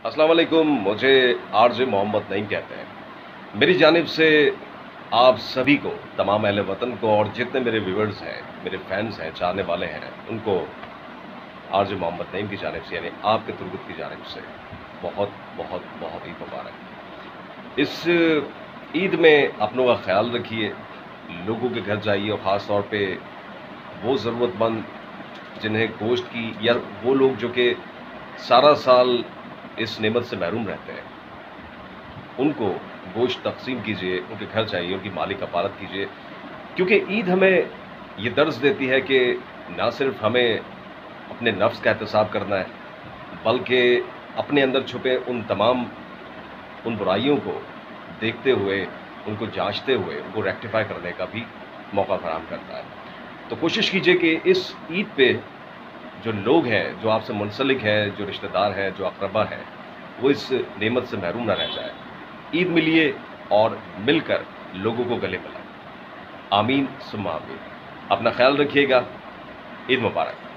अस्सलाम वालेकुम। मुझे आरजे मोहम्मद नईम कहते हैं। मेरी जानिब से आप सभी को, तमाम अहले वतन को और जितने मेरे व्यूअर्स हैं, मेरे फैंस हैं, चाहने वाले हैं, उनको आरजे मोहम्मद नईम की जानिब से यानी आपके तुर्गत की जानिब से बहुत बहुत बहुत ईद मुबारक। इस ईद में अपनों का ख्याल रखिए, लोगों के घर जाइए और ख़ास तौर पे वो ज़रूरतमंद जिन्हें गोश्त की या वो लोग जो कि सारा साल इस नेमत से महरूम रहते हैं, उनको गोश्त तक़सीम कीजिए, उनके घर जाइए, उनकी माली कफ़ारत कीजिए। क्योंकि ईद हमें ये दर्स देती है कि ना सिर्फ़ हमें अपने नफ्स का एहतिसाब करना है, बल्कि अपने अंदर छुपे उन बुराइयों को देखते हुए, उनको जाँचते हुए, उनको रेक्टिफ़ाई करने का भी मौका फ़राहम करता है। तो कोशिश कीजिए कि इस ईद पे जो लोग हैं, जो आपसे मुंसलिक हैं, जो रिश्तेदार हैं, जो अक़रबा हैं, वो इस नेमत से महरूम ना रह जाएँ। ईद मिलिए और मिलकर लोगों को गले मिलाएँ। आमीन सुम्मा आमीन। अपना ख़्याल रखिएगा। ईद मुबारक।